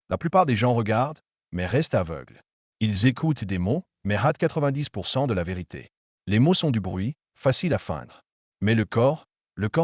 La plupart des gens regardent, mais restent aveugles. Ils écoutent des mots, mais ratent 90% de la vérité. Les mots sont du bruit, facile à feindre. Mais le corps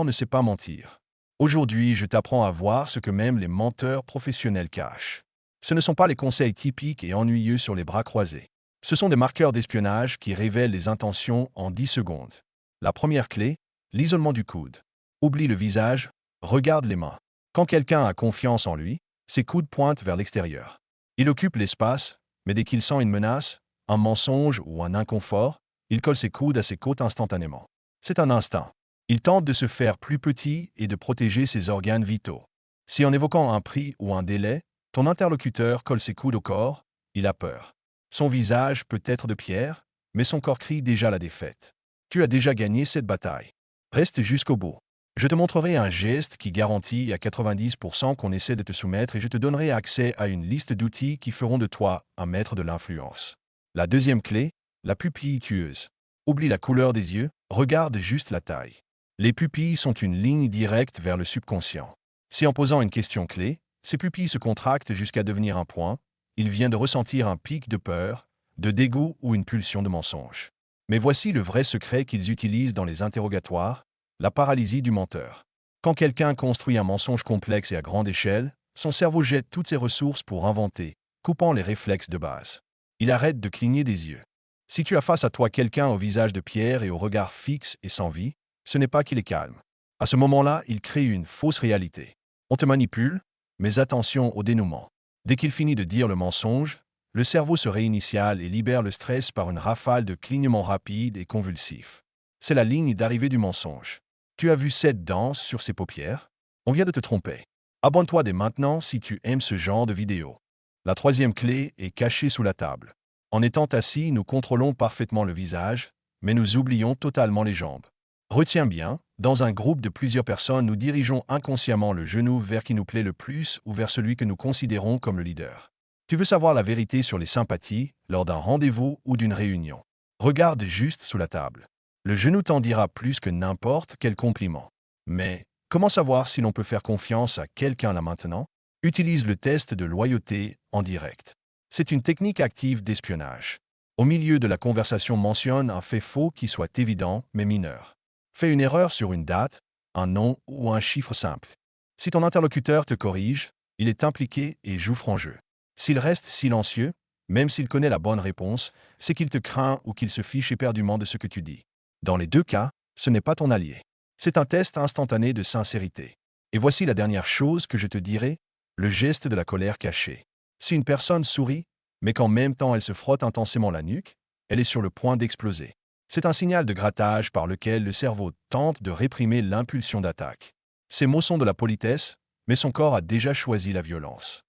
ne sait pas mentir. Aujourd'hui, je t'apprends à voir ce que même les menteurs professionnels cachent. Ce ne sont pas les conseils typiques et ennuyeux sur les bras croisés. Ce sont des marqueurs d'espionnage qui révèlent les intentions en 10 secondes. La première clé, l'isolement du coude. Oublie le visage, regarde les mains. Quand quelqu'un a confiance en lui, ses coudes pointent vers l'extérieur. Il occupe l'espace, mais dès qu'il sent une menace, un mensonge ou un inconfort, il colle ses coudes à ses côtes instantanément. C'est un instinct. Il tente de se faire plus petit et de protéger ses organes vitaux. Si en évoquant un prix ou un délai, ton interlocuteur colle ses coudes au corps, il a peur. Son visage peut être de pierre, mais son corps crie déjà la défaite. Tu as déjà gagné cette bataille. Reste jusqu'au bout. Je te montrerai un geste qui garantit à 90% qu'on essaie de te soumettre et je te donnerai accès à une liste d'outils qui feront de toi un maître de l'influence. La deuxième clé, la pupille tueuse. Oublie la couleur des yeux, regarde juste la taille. Les pupilles sont une ligne directe vers le subconscient. Si en posant une question clé, ces pupilles se contractent jusqu'à devenir un point, il vient de ressentir un pic de peur, de dégoût ou une pulsion de mensonge. Mais voici le vrai secret qu'ils utilisent dans les interrogatoires, la paralysie du menteur. Quand quelqu'un construit un mensonge complexe et à grande échelle, son cerveau jette toutes ses ressources pour inventer, coupant les réflexes de base. Il arrête de cligner des yeux. Si tu as face à toi quelqu'un au visage de pierre et au regard fixe et sans vie, ce n'est pas qu'il est calme. À ce moment-là, il crée une fausse réalité. On te manipule, mais attention au dénouement. Dès qu'il finit de dire le mensonge, le cerveau se réinitiale et libère le stress par une rafale de clignements rapides et convulsifs. C'est la ligne d'arrivée du mensonge. Tu as vu cette danse sur ses paupières? On vient de te tromper. Abonne-toi dès maintenant si tu aimes ce genre de vidéo. La troisième clé est cachée sous la table. En étant assis, nous contrôlons parfaitement le visage, mais nous oublions totalement les jambes. Retiens bien, dans un groupe de plusieurs personnes, nous dirigeons inconsciemment le genou vers qui nous plaît le plus ou vers celui que nous considérons comme le leader. Tu veux savoir la vérité sur les sympathies lors d'un rendez-vous ou d'une réunion? Regarde juste sous la table. Le genou t'en dira plus que n'importe quel compliment. Mais comment savoir si l'on peut faire confiance à quelqu'un là maintenant? Utilise le test de loyauté en direct. C'est une technique active d'espionnage. Au milieu de la conversation, mentionne un fait faux qui soit évident mais mineur. Fais une erreur sur une date, un nom ou un chiffre simple. Si ton interlocuteur te corrige, il est impliqué et joue franc jeu. S'il reste silencieux, même s'il connaît la bonne réponse, c'est qu'il te craint ou qu'il se fiche éperdument de ce que tu dis. Dans les deux cas, ce n'est pas ton allié. C'est un test instantané de sincérité. Et voici la dernière chose que je te dirai, le geste de la colère cachée. Si une personne sourit, mais qu'en même temps elle se frotte intensément la nuque, elle est sur le point d'exploser. C'est un signal de grattage par lequel le cerveau tente de réprimer l'impulsion d'attaque. Ces mots sont de la politesse, mais son corps a déjà choisi la violence.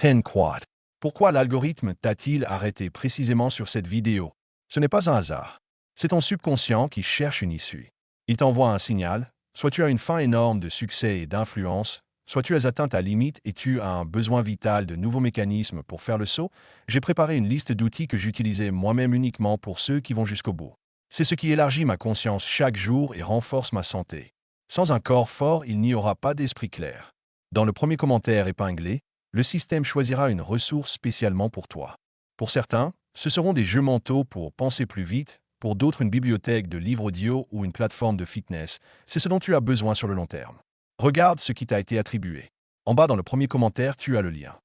10 quad. Pourquoi l'algorithme t'a-t-il arrêté précisément sur cette vidéo? Ce n'est pas un hasard. C'est ton subconscient qui cherche une issue. Il t'envoie un signal, soit tu as une faim énorme de succès et d'influence, soit tu as atteint ta limite et tu as un besoin vital de nouveaux mécanismes pour faire le saut. J'ai préparé une liste d'outils que j'utilisais moi-même uniquement pour ceux qui vont jusqu'au bout. C'est ce qui élargit ma conscience chaque jour et renforce ma santé. Sans un corps fort, il n'y aura pas d'esprit clair. Dans le premier commentaire épinglé, le système choisira une ressource spécialement pour toi. Pour certains, ce seront des jeux mentaux pour penser plus vite, pour d'autres une bibliothèque de livres audio ou une plateforme de fitness. C'est ce dont tu as besoin sur le long terme. Regarde ce qui t'a été attribué. En bas dans le premier commentaire, tu as le lien.